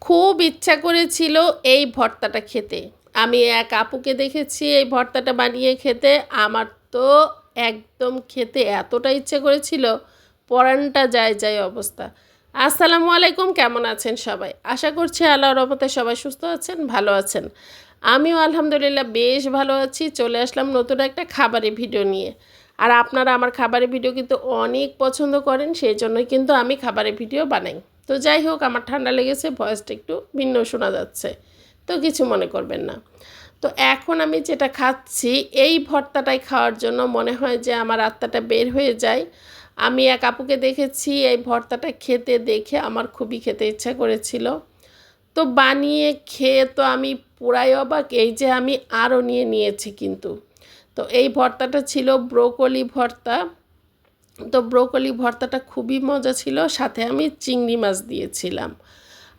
খুব ইচ্ছা করেছিল এই ভর্তাটা খেতে। আমি এক আপুকে দেখেছি এই ভর্তাটা বানিয়ে খেতে। আমার তো একদম খেতে এতটা ইচ্ছে করেছিল, পরানটা যায় যায় অবস্থা। আসসালামু আলাইকুম, কেমন আছেন সবাই? আশা করছি আল্লাহর রহমতে সবাই সুস্থ আছেন, ভালো আছেন। আমিও আলহামদুলিল্লাহ বেশ ভালো আছি। চলে আসলাম নতুন একটা খাবারের ভিডিও নিয়ে। আর আপনারা আমার খাবারের ভিডিও কিন্তু অনেক পছন্দ করেন, সেই জন্যই কিন্তু আমি খাবারের ভিডিও বানাই। তো যাই হোক, আমার ঠান্ডা লেগেছে, ভয়েসটা একটু ভিন্ন শোনা যাচ্ছে, তো কিছু মনে করবেন না। তো এখন আমি যেটা খাচ্ছি, এই ভর্তাটাই খাওয়ার জন্য মনে হয় যে আমার আত্মাটা বের হয়ে যায়। আমি এক আপুকে দেখেছি এই ভর্তাটা খেতে, দেখে আমার খুবই খেতে ইচ্ছা করেছিল। তো বানিয়ে খেয়ে তো আমি পুরাই অবাক, এই যে আমি আরও নিয়েছি কিন্তু। তো এই ভর্তাটা ছিল ব্রোকলি ভর্তা। তো ব্রোকলি ভর্তাটা খুবই মজা ছিল, সাথে আমি চিংড়ি মাছ দিয়েছিলাম।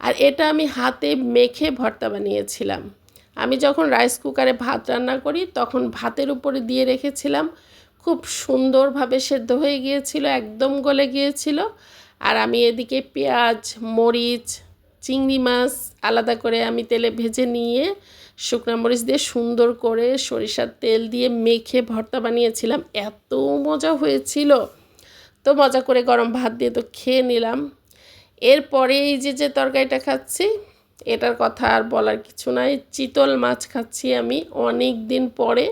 আর এটা আমি হাতে মেখে ভর্তা বানিয়েছিলাম। আমি যখন রাইস কুকারে ভাত রান্না করি তখন ভাতের উপরে দিয়ে রেখেছিলাম, খুব সুন্দরভাবে সেদ্ধ হয়ে গিয়েছিল, একদম গলে গিয়েছিল। আর আমি এদিকে পেঁয়াজ, মরিচ, চিংড়ি মাছ আলাদা করে আমি তেলে ভেজে নিয়ে শুকনো মরিচ দিয়ে সুন্দর করে সরিষার তেল দিয়ে মেখে ভর্তা বানিয়েছিলাম। এত মজা হয়েছিল। তো মজা করে গরম ভাত দিয়ে তো খেয়ে নিলাম। এরপরে এই যে তরকারিটা খাচ্ছি, এটার কথা আর বলার কিছু নাই। চিতল মাছ খাচ্ছি আমি অনেক দিন পরে।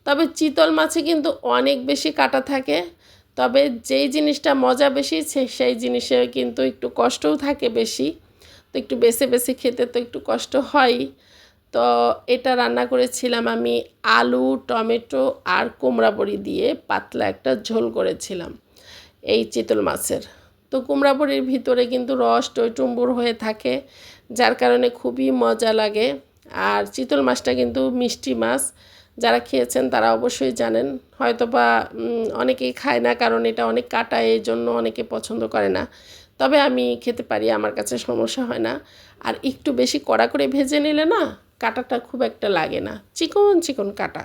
তবে চিতল মাছে কিন্তু অনেক বেশি কাঁটা থাকে। তবে যেই জিনিসটা মজা বেশি সেই জিনিসে কিন্তু একটু কষ্টও থাকে বেশি। তো একটু বেছে বেছে খেতে তো একটু কষ্ট হয়। তো এটা রান্না করেছিলাম আমি আলু, টমেটো আর কুমড়া বড়ি দিয়ে পাতলা একটা ঝোল করেছিলাম এই চিতল মাছের। তো কুমড়া বড়ির ভিতরে কিন্তু রস টইটুম্বুর হয়ে থাকে, যার কারণে খুবই মজা লাগে। আর চিতল মাছটা কিন্তু মিষ্টি মাছ, যারা খেয়েছেন তারা অবশ্যই জানেন। হয়তো বা অনেকেই খায় না, কারণ এটা অনেক কাটা, এই জন্য অনেকে পছন্দ করে না। তবে আমি খেতে পারি, আমার কাছে সমস্যা হয় না। আর একটু বেশি কড়া করে ভেজে নিলে না কাটাটা খুব একটা লাগে না, চিকন চিকন কাটা।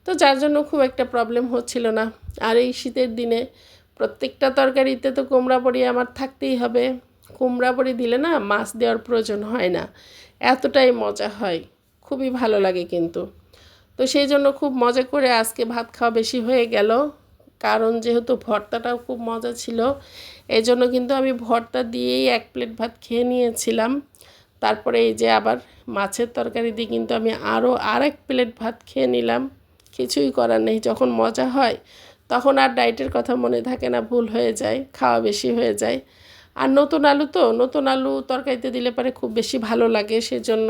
তো যার জন্য খুব একটা প্রবলেম হচ্ছিল না। আর এই শীতের দিনে প্রত্যেকটা তরকারিতে তো কুমড়া বড়ি আমার থাকতেই হবে। কুমড়া বড়ি দিলে না মাছ দেওয়ার প্রয়োজন হয় না, এতটাই মজা হয়, খুবই ভালো লাগে কিন্তু। তো সেই জন্য খুব মজা করে আজকে ভাত খাওয়া বেশি হয়ে গেল, কারণ যেহেতু ভর্তাটাও খুব মজা ছিল, এই জন্য কিন্তু আমি ভর্তা দিয়েই এক প্লেট ভাত খেয়ে নিয়েছিলাম। তারপরে এই যে আবার মাছের তরকারি দিয়ে কিন্তু আমি আরও আরেক প্লেট ভাত খেয়ে নিলাম। কিছুই করার নেই, যখন মজা হয় তখন আর ডায়েটের কথা মনে থাকে না, ভুল হয়ে যায়, খাওয়া বেশি হয়ে যায়। আর নতুন আলু, তো নতুন আলু তরকারিতে দিলে পরে খুব বেশি ভালো লাগে, সেজন্য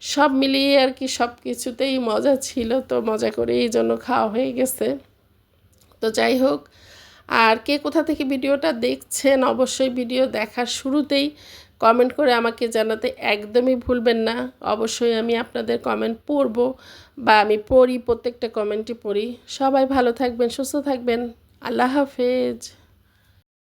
সব মিলিয়ে আর কি সব কিছুতেই মজা ছিল। তো মজা করে এই জন্য খাওয়া হয়ে গেছে। তো যাই হোক, আর কে কোথা থেকে ভিডিওটা দেখছেন অবশ্যই ভিডিও দেখার শুরুতেই কমেন্ট করে আমাকে জানাতে একদমই ভুলবেন না। অবশ্যই আমি আপনাদের কমেন্ট পড়ব, বা আমি পড়ি, প্রত্যেকটা কমেন্টই পড়ি। সবাই ভালো থাকবেন, সুস্থ থাকবেন। আল্লাহ হাফেজ।